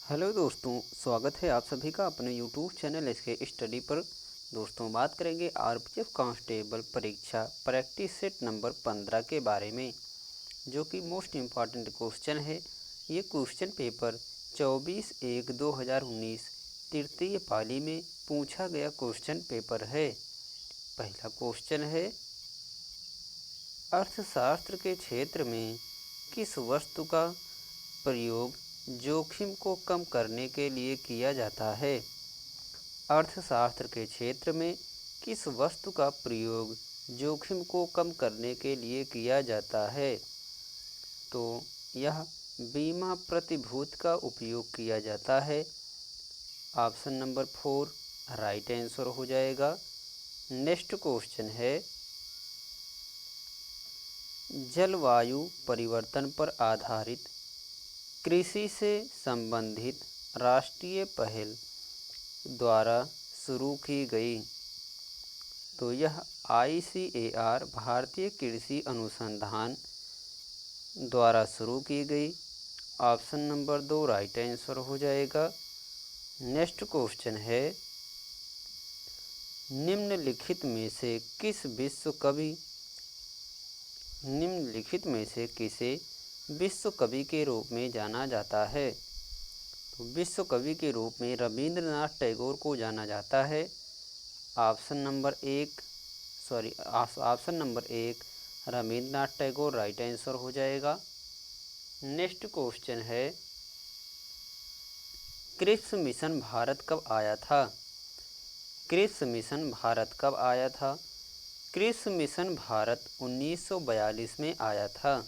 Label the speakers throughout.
Speaker 1: Hello दोस्तों, स्वागत है आप सभी का अपने यूट्यूब चैनल एसके स्टडी पर। दोस्तों, बात करेंगे आरपीएफ कांस्टेबल परीक्षा प्रैक्टिस सेट नंबर 15 के बारे में, जो कि मोस्ट इम्पॉर्टेंट क्वेश्चन है। ये क्वेश्चन पेपर 24/1/2019 तृतीय पाली में पूछा गया क्वेश्चन पेपर है। पहला क्वेश्चन है, अर्थशास्त्र के क्षेत्र में किस वस्तु का प्रयोग जोखिम को कम करने के लिए किया जाता है? अर्थशास्त्र के क्षेत्र में किस वस्तु का प्रयोग जोखिम को कम करने के लिए किया जाता है? तो यह बीमा प्रतिभूति का उपयोग किया जाता है। ऑप्शन नंबर 4 राइट आंसर हो जाएगा। नेक्स्ट क्वेश्चन है, जलवायु परिवर्तन पर आधारित कृषि से संबंधित राष्ट्रीय पहल द्वारा शुरू की गई। तो यह ICAR भारतीय कृषि अनुसंधान द्वारा शुरू की गई। ऑप्शन नंबर 2 राइट आंसर हो जाएगा। नेक्स्ट क्वेश्चन है, निम्नलिखित में से किसे विश्व कवि के रूप में जाना जाता है? तो विश्व कवि के रूप में रविंद्रनाथ टैगोर को जाना जाता है। Option number 1 Rabindranath Tagore right answer हो जाएगा। नेक्स्ट क्वेश्चन है, क्रिप्स मिशन भारत कब आया था? क्रिप्स मिशन भारत कब आया था? क्रिप्स मिशन भारत 1942 में आया था।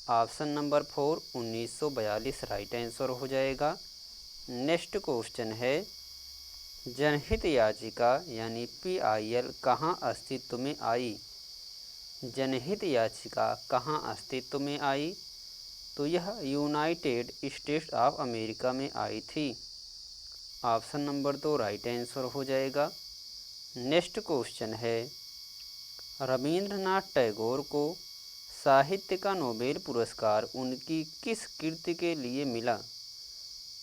Speaker 1: ऑप्शन नंबर 4 1942 राइट आंसर हो जाएगा। नेक्स्ट क्वेश्चन है, जनहित याचिका यानी PIL कहाँ अस्तित्व में आई? जनहित याचिका कहाँ अस्तित्व में आई? तो यह यूनाइटेड स्टेट्स ऑफ अमेरिका में आई थी। ऑप्शन नंबर 2 राइट आंसर हो जाएगा। नेक्स्ट क्वेश्चन है, रविंद्रनाथ टैगोर को साहित्य का नोबेल पुरस्कार उनकी किस कृति के लिए मिला?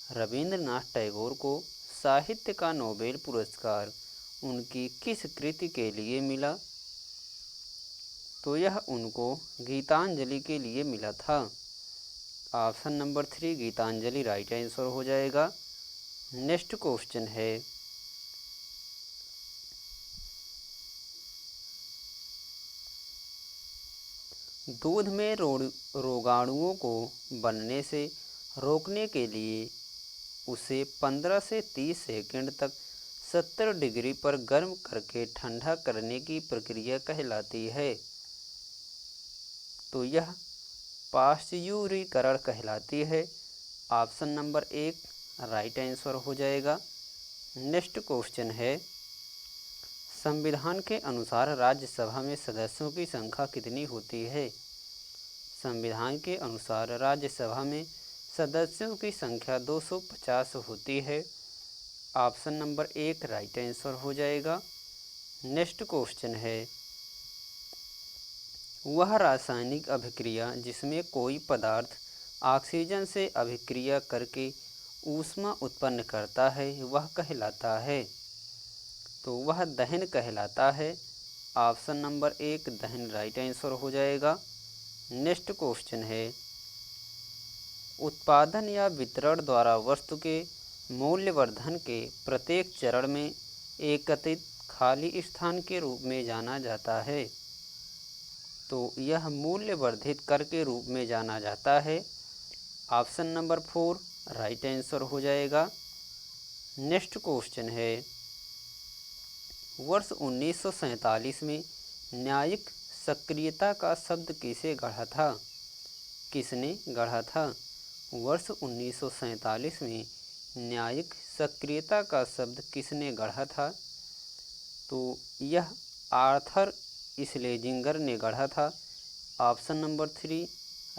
Speaker 1: रविंद्रनाथ टैगोर को साहित्य का नोबेल पुरस्कार उनकी किस कृति के लिए मिला? तो यह उनको गीतांजलि के लिए मिला था। Option number 3 Geetanjali right answer हो जाएगा। नेक्स्ट क्वेश्चन है, दूध में रोगाणुओं को बनने से रोकने के लिए उसे 15 से 30 सेकंड तक 70 डिग्री पर गर्म करके ठंडा करने की प्रक्रिया कहलाती है। तो यह पाश्चुरीकरण कहलाती है। ऑप्शन नंबर 1 राइट आंसर हो जाएगा। नेक्स्ट क्वेश्चन है, संविधान के अनुसार राज्यसभा में सदस्यों की संख्या कितनी होती है? संविधान के अनुसार राज्यसभा में सदस्यों की संख्या 250 होती है। ऑप्शन नंबर 1 राइट आंसर हो जाएगा। नेक्स्ट क्वेश्चन है, वह रासायनिक अभिक्रिया जिसमें कोई पदार्थ ऑक्सीजन से अभिक्रिया करके ऊष्मा उत्पन्न करता है वह कहलाता है? तो वह दहन कहलाता है। ऑप्शन नंबर 1 दहन राइट आंसर हो जाएगा। नेक्स्ट क्वेश्चन है, उत्पादन या वितरण द्वारा वस्तु के मूल्यवर्धन के प्रत्येक चरण में एकत्रित खाली स्थान के रूप में जाना जाता है। तो यह मूल्यवर्धित कर के रूप में जाना जाता है। ऑप्शन नंबर 4 राइट आंसर हो जाएगा। नेक्स्ट क्वेश्चन है, वर्ष 1947 में न्यायिक सक्रियता का शब्द किसे गढ़ा था? किसने गढ़ा था? वर्ष 1947 में न्यायिक सक्रियता का शब्द किसने गढ़ा था? तो यह आर्थर स्लेजिंगर ने गढ़ा था। ऑप्शन नंबर 3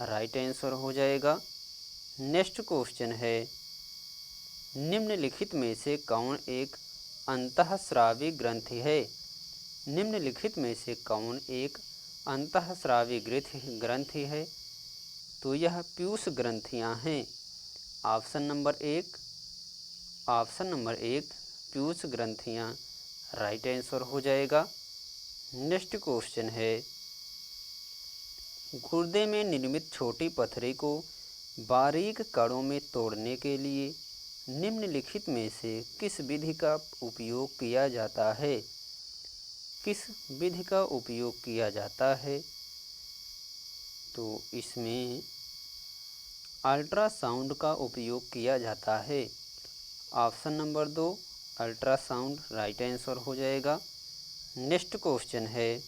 Speaker 1: राइट आंसर हो जाएगा। नेक्स्ट क्वेश्चन है, निम्नलिखित में से कौन एक अंतःस्रावी ग्रंथि है? निम्नलिखित में से कौन एक अंतःस्रावी ग्रंथि है? तो यह पीयूष ग्रंथियां हैं। ऑप्शन नंबर एक पीयूष ग्रंथियाँ राइट आंसर हो जाएगा। नेक्स्ट क्वेश्चन है, गुर्दे में निर्मित छोटी पथरी को बारीक कणों में तोड़ने के लिए निम्नलिखित में से किस विधि का उपयोग किया जाता है? किस विधि का उपयोग किया जाता है? तो इसमें अल्ट्रासाउंड का उपयोग किया जाता है। Option number 2 ultrasound right answer हो जाएगा। नेक्स्ट क्वेश्चन है,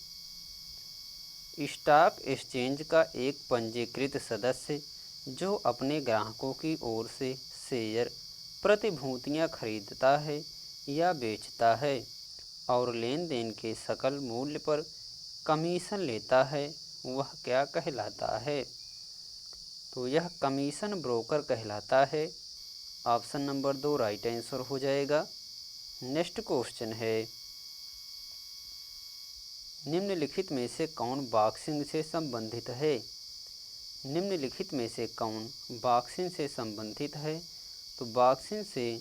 Speaker 1: स्टॉक एक्सचेंज का एक पंजीकृत सदस्य जो अपने ग्राहकों की ओर से शेयर प्रतिभूतियां खरीदता है या बेचता है और लेन देन के सकल मूल्य पर कमीशन लेता है, वह क्या कहलाता है? तो यह कमीशन ब्रोकर कहलाता है। ऑप्शन नंबर 2 राइट आंसर हो जाएगा। नेक्स्ट क्वेश्चन है, निम्नलिखित में से कौन बॉक्सिंग से संबंधित है? निम्नलिखित में से कौन बॉक्सिंग से संबंधित है? तो बॉक्सिंग से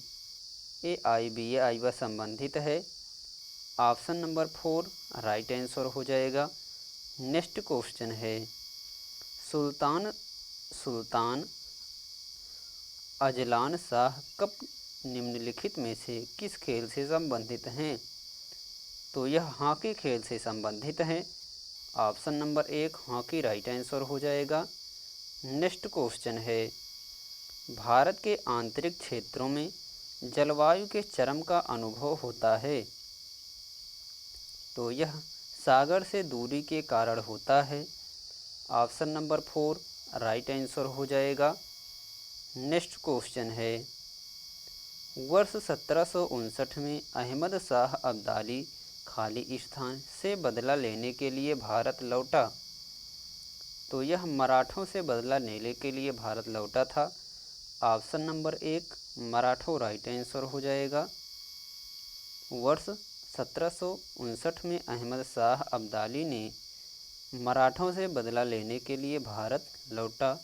Speaker 1: AIBA व संबंधित है। ऑप्शन नंबर 4 राइट आंसर हो जाएगा। नेक्स्ट क्वेश्चन है, सुल्तान अजलान शाह कप निम्नलिखित में से किस खेल से संबंधित हैं? तो यह हॉकी खेल से संबंधित है। Option number 1 hockey right answer हो जाएगा। नेक्स्ट क्वेश्चन है, भारत के आंतरिक क्षेत्रों में जलवायु के चरम का अनुभव होता है, तो यह सागर से दूरी के कारण होता है। ऑप्शन नंबर 4 राइट आंसर हो जाएगा। नेक्स्ट क्वेश्चन है, वर्ष 1759 में अहमद शाह अब्दाली खालिस्तान से बदला लेने के लिए भारत लौटा, तो यह मराठों से बदला लेने के लिए भारत लौटा था। ऑप्शन नंबर 1 मराठों राइट आंसर हो जाएगा। वर्ष 1759 में अहमद शाह अब्दाली ने मराठों से बदला लेने के लिए भारत लौटा।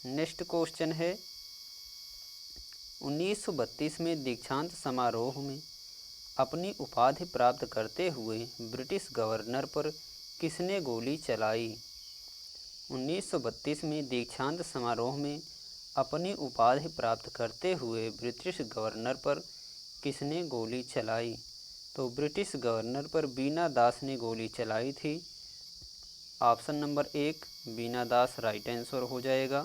Speaker 1: नेक्स्ट क्वेश्चन है, 1932 में दीक्षांत समारोह में अपनी उपाधि प्राप्त करते हुए ब्रिटिश गवर्नर पर किसने गोली चलाई? 1932 में दीक्षांत समारोह में अपनी उपाधि प्राप्त करते हुए ब्रिटिश गवर्नर पर किसने गोली चलाई? तो ब्रिटिश गवर्नर पर बीना दास ने गोली चलाई थी। ऑप्शन नंबर 1 बीना दास राइट आंसर हो जाएगा।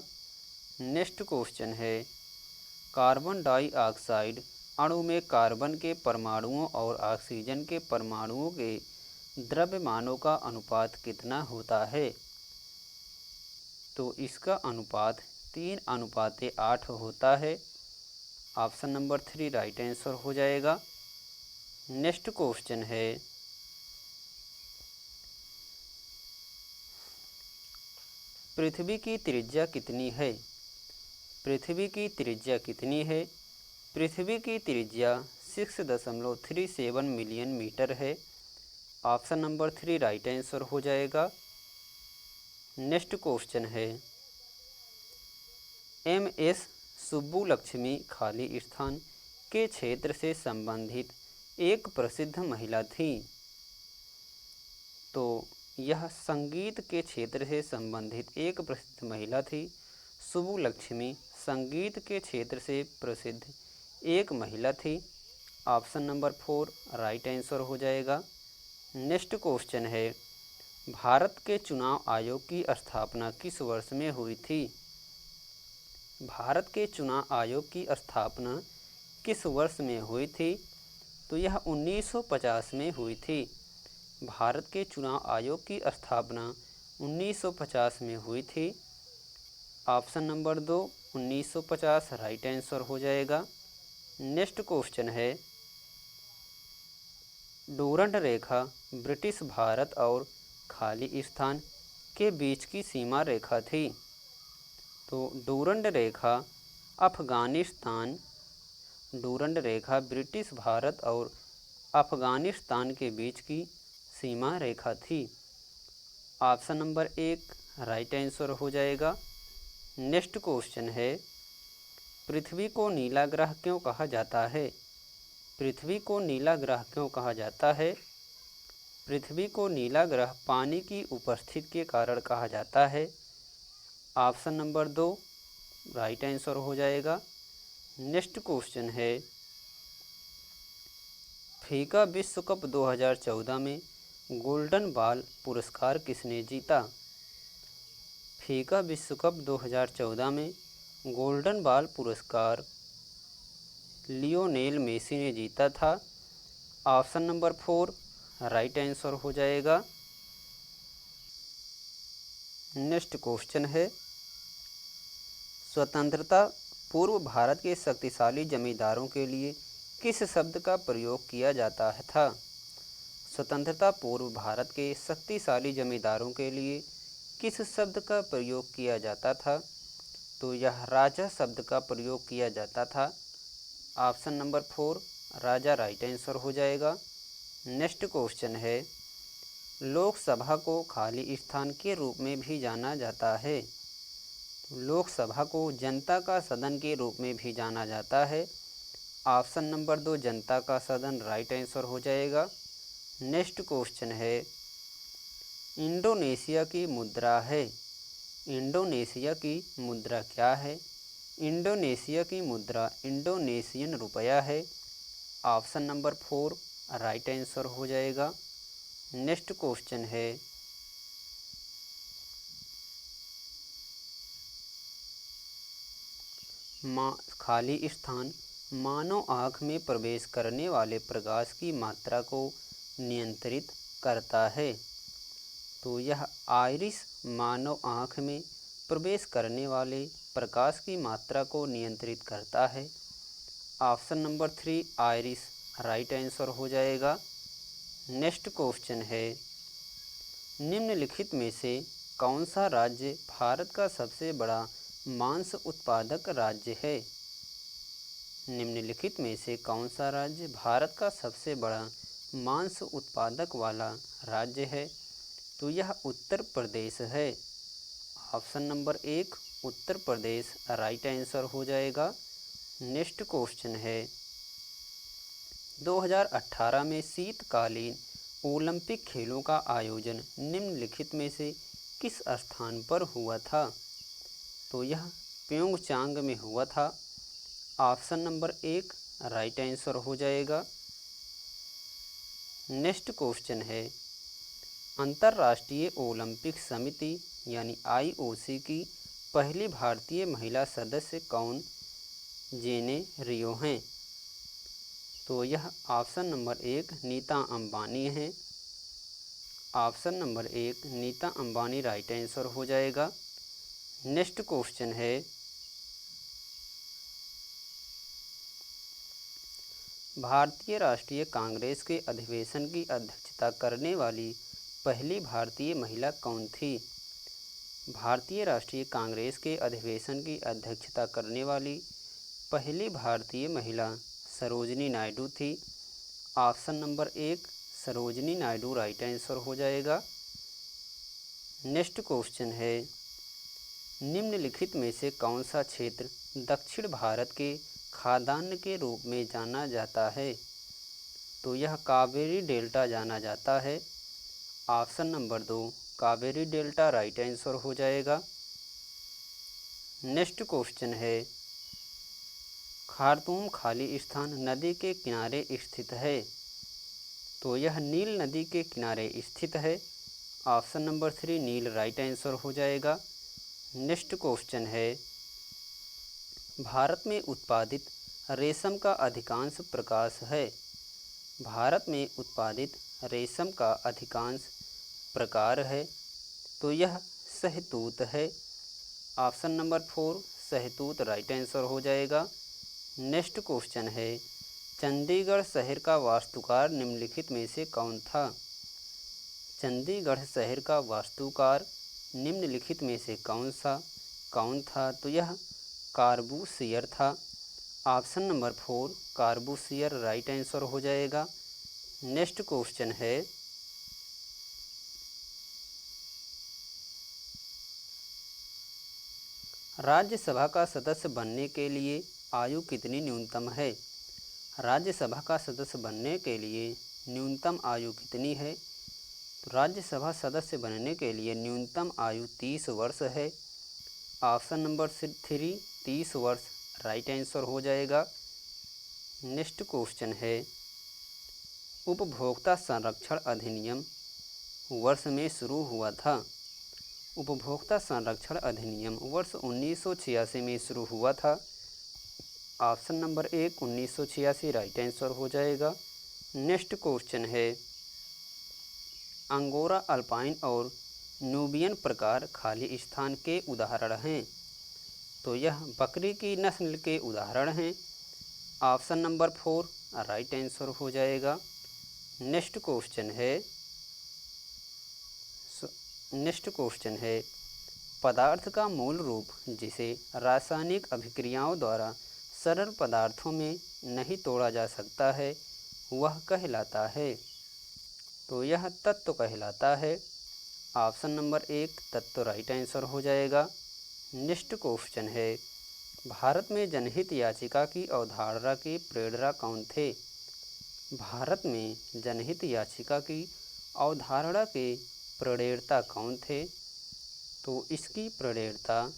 Speaker 1: नेक्स्ट क्वेश्चन है, कार्बन डाइऑक्साइड अणु में कार्बन के परमाणुओं और ऑक्सीजन के परमाणुओं के द्रव्यमानों का अनुपात कितना होता है? तो इसका अनुपात 3:8 होता है। ऑप्शन नंबर 3 राइट आंसर हो जाएगा। नेक्स्ट क्वेश्चन है, पृथ्वी की त्रिज्या कितनी है? पृथ्वी की त्रिज्या कितनी है? पृथ्वी की त्रिज्या 6.37 मिलियन मीटर है। ऑप्शन नंबर 3 राइट आंसर हो जाएगा। नेक्स्ट क्वेश्चन है, MS सुब्बुलक्ष्मी खालिस्तान के क्षेत्र से संबंधित एक प्रसिद्ध महिला थी, तो यह संगीत के क्षेत्र से संबंधित एक प्रसिद्ध महिला थी। सुब्बुलक्ष्मी संगीत के क्षेत्र से प्रसिद्ध एक महिला थी। ऑप्शन नंबर 4 राइट आंसर हो जाएगा। नेक्स्ट क्वेश्चन है, भारत के चुनाव आयोग की स्थापना किस वर्ष में हुई थी? भारत के चुनाव आयोग की स्थापना किस वर्ष में हुई थी? तो यह 1950 में हुई थी। भारत के चुनाव आयोग की स्थापना 1950 में हुई थी। ऑप्शन नंबर 2 1950 राइट आंसर हो जाएगा। नेक्स्ट क्वेश्चन है, डूरंड रेखा ब्रिटिश भारत और खालिस्तान के बीच की सीमा रेखा थी, तो डूरंड रेखा ब्रिटिश भारत और अफगानिस्तान के बीच की सीमा रेखा थी। ऑप्शन नंबर 1 राइट आंसर हो जाएगा। नेक्स्ट क्वेश्चन है, पृथ्वी को नीला ग्रह क्यों कहा जाता है? पृथ्वी को नीला ग्रह क्यों कहा जाता है? पृथ्वी को नीला ग्रह पानी की उपस्थिति के कारण कहा जाता है। ऑप्शन नंबर 2 राइट आंसर हो जाएगा। नेक्स्ट क्वेश्चन है, फीफा विश्व कप 2014 में गोल्डन बॉल पुरस्कार किसने जीता? फीफा विश्व कप 2014 में गोल्डन बॉल पुरस्कार लियोनेल मेसी ने जीता था। ऑप्शन नंबर 4 राइट आंसर हो जाएगा। नेक्स्ट क्वेश्चन है, स्वतंत्रता पूर्व भारत के शक्तिशाली जमींदारों के लिए किस शब्द का प्रयोग किया जाता था? स्वतंत्रता पूर्व भारत के शक्तिशाली जमींदारों के लिए किस शब्द का प्रयोग किया जाता था? तो यह राजा शब्द का प्रयोग किया जाता था। ऑप्शन नंबर 4 राजा राइट आंसर हो जाएगा। नेक्स्ट क्वेश्चन है, लोकसभा को खाली स्थान के रूप में भी जाना जाता है। लोकसभा को जनता का सदन के रूप में भी जाना जाता है। ऑप्शन नंबर 2 जनता का सदन राइट आंसर हो जाएगा। नेक्स्ट क्वेश्चन है, इंडोनेशिया की मुद्रा है। इंडोनेशिया की मुद्रा क्या है? इंडोनेशिया की मुद्रा इंडोनेशियन रुपया है। ऑप्शन नंबर 4 राइट आंसर हो जाएगा। नेक्स्ट क्वेश्चन है, खाली स्थान मानव आँख में प्रवेश करने वाले प्रकाश की मात्रा को नियंत्रित करता है। तो यह आइरिस मानव आँख में प्रवेश करने वाले प्रकाश की मात्रा को नियंत्रित करता है। Option number 3 iris right answer हो जाएगा। नेक्स्ट क्वेश्चन है, निम्नलिखित में से कौन सा राज्य भारत का सबसे बड़ा मांस उत्पादक राज्य है? निम्नलिखित में से कौन सा राज्य भारत का सबसे बड़ा मांस उत्पादक वाला राज्य है? तो यह उत्तर प्रदेश है। Option number 1 Uttar Pradesh right answer हो जाएगा। नेक्स्ट क्वेश्चन है, 2018 में शीतकालीन ओलंपिक खेलों का आयोजन निम्नलिखित में से किस स्थान पर हुआ था? तो यह प्योंगचांग में हुआ था। ऑप्शन नंबर 1 राइट आंसर हो जाएगा। नेक्स्ट क्वेश्चन है, अंतर्राष्ट्रीय ओलंपिक समिति यानी IOC की पहली भारतीय महिला सदस्य कौन जेने रियो हैं? तो यह ऑप्शन नंबर 1 नीता अंबानी है। Option number 1 Nita Ambani right answer हो जाएगा। नेक्स्ट क्वेश्चन है, भारतीय राष्ट्रीय कांग्रेस के अधिवेशन की अध्यक्षता करने वाली पहली भारतीय महिला कौन थी? भारतीय राष्ट्रीय कांग्रेस के अधिवेशन की अध्यक्षता करने वाली पहली भारतीय महिला सरोजिनी नायडू थी। Option number 1 Sarojini Naidu right answer हो जाएगा। नेक्स्ट क्वेश्चन है, निम्नलिखित में से कौन सा क्षेत्र दक्षिण भारत के खाद्यान्न के रूप में जाना जाता है? तो यह कावेरी डेल्टा जाना जाता है। Option number 2 Kaveri delta right answer हो जाएगा। नेक्स्ट क्वेश्चन है, खार्तूम खाली स्थान नदी के किनारे स्थित है। तो यह नील नदी के किनारे स्थित है। ऑप्शन नंबर 3 नील राइट आंसर हो जाएगा। नेक्स्ट क्वेश्चन है, भारत में उत्पादित रेशम का अधिकांश प्रकाश है। भारत में उत्पादित रेशम का अधिकांश प्रकार है। तो यह शहतूत है। ऑप्शन नंबर 4 शहतूत राइट आंसर हो जाएगा। नेक्स्ट क्वेश्चन है, चंडीगढ़ शहर का वास्तुकार निम्नलिखित में से कौन था? चंडीगढ़ शहर का वास्तुकार निम्नलिखित में से कौन था? तो यह कार्बूसियर था। ऑप्शन नंबर 4 कार्बूसियर राइट आंसर हो जाएगा। नेक्स्ट क्वेश्चन है, राज्यसभा का सदस्य बनने के लिए आयु कितनी न्यूनतम है? राज्यसभा का सदस्य बनने के लिए न्यूनतम आयु कितनी है? तो राज्यसभा सदस्य बनने के लिए न्यूनतम आयु 30 वर्ष है। ऑप्शन नंबर 3 30 वर्ष राइट आंसर हो जाएगा। नेक्स्ट क्वेश्चन है, उपभोक्ता संरक्षण अधिनियम वर्ष में शुरू हुआ था? उपभोक्ता संरक्षण अधिनियम वर्ष 1986 में शुरू हुआ था। ऑप्शन नंबर 1 1986 राइट आंसर हो जाएगा। नेक्स्ट क्वेश्चन है, अंगोरा अल्पाइन और न्यूबियन प्रकार खाली स्थान के उदाहरण हैं? तो यह बकरी की नस्ल के उदाहरण हैं। ऑप्शन नंबर 4 राइट आंसर हो जाएगा। नेक्स्ट क्वेश्चन है, पदार्थ का मूल रूप जिसे रासायनिक अभिक्रियाओं द्वारा सरल पदार्थों में नहीं तोड़ा जा सकता है वह कहलाता है? तो यह तत्व कहलाता है। ऑप्शन नंबर 1 तत्व राइट आंसर हो जाएगा। नेक्स्ट क्वेश्चन है, भारत में जनहित याचिका की अवधारणा के प्रेरणा कौन थे? भारत में जनहित याचिका की अवधारणा के प्रणेता कौन थे? तो इसकी प्रणेता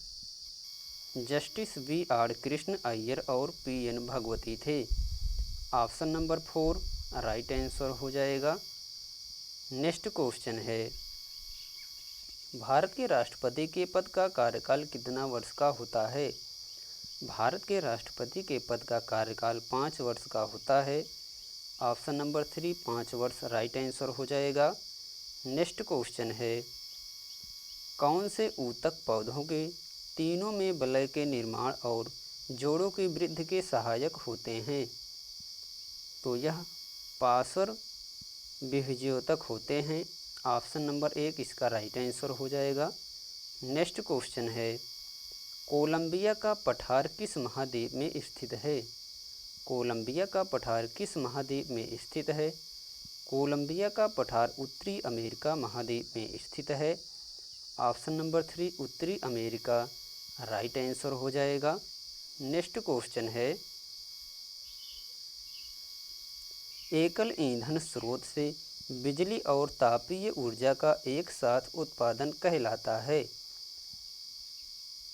Speaker 1: जस्टिस VR कृष्ण अय्यर और PN भगवती थे। ऑप्शन नंबर 4 राइट आंसर हो जाएगा। नेक्स्ट क्वेश्चन है, भारत के राष्ट्रपति के पद का कार्यकाल कितना वर्ष का होता है? भारत के राष्ट्रपति के पद का कार्यकाल 5 वर्ष का होता है। ऑप्शन नंबर 3 5 वर्ष राइट आंसर हो जाएगा। नेक्स्ट क्वेश्चन है, कौन से ऊतक पौधों के तीनों में वलय के निर्माण और जोड़ों की वृद्धि के सहायक होते हैं? तो यह पार्श्व विभज्योतक होते हैं। ऑप्शन नंबर 1 इसका राइट आंसर हो जाएगा। नेक्स्ट क्वेश्चन है, कोलंबिया का पठार किस महाद्वीप में स्थित है? कोलंबिया का पठार किस महाद्वीप में स्थित है? कोलंबिया का पठार उत्तरी अमेरिका महाद्वीप में स्थित है। ऑप्शन नंबर 3 उत्तरी अमेरिका राइट आंसर हो जाएगा। नेक्स्ट क्वेश्चन है, एकल ईंधन स्रोत से बिजली और तापीय ऊर्जा का एक साथ उत्पादन कहलाता है?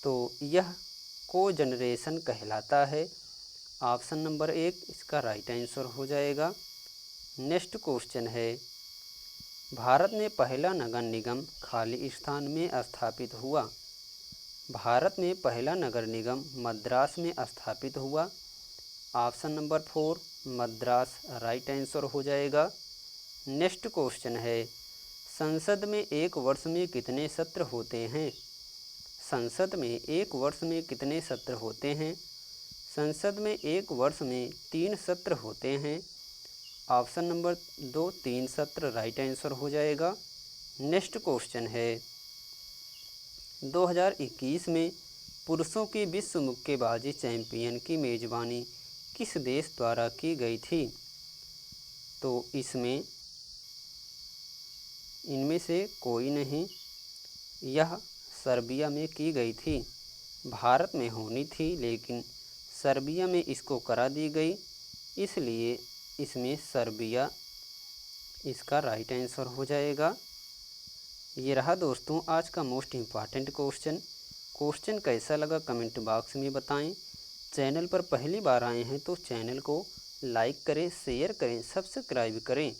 Speaker 1: तो यह कोजनरेशन कहलाता है। ऑप्शन नंबर 1 इसका राइट आंसर हो जाएगा। नेक्स्ट क्वेश्चन है, भारत में पहला नगर निगम खाली स्थान में स्थापित हुआ? भारत में पहला नगर निगम मद्रास में स्थापित हुआ। Option number 4 Madras right answer हो जाएगा। नेक्स्ट क्वेश्चन है, संसद में एक वर्ष में कितने सत्र होते हैं? संसद में एक वर्ष में कितने सत्र होते हैं? संसद में एक वर्ष में 3 सत्र होते हैं। ऑप्शन नंबर 2 3 सत्र राइट आंसर हो जाएगा। नेक्स्ट क्वेश्चन है, 2021 में पुरुषों की विश्व मुक्केबाजी चैंपियन की मेज़बानी किस देश द्वारा की गई थी? तो इनमें से कोई नहीं, यह सर्बिया में की गई थी। भारत में होनी थी लेकिन सर्बिया में इसको करा दी गई, इसलिए इसमें सर्बिया इसका राइट आंसर हो जाएगा। ये रहा दोस्तों आज का मोस्ट इम्पॉर्टेंट क्वेश्चन कैसा लगा कमेंट बॉक्स में बताएं। चैनल पर पहली बार आए हैं तो चैनल को लाइक करें, शेयर करें, सब्सक्राइब करें।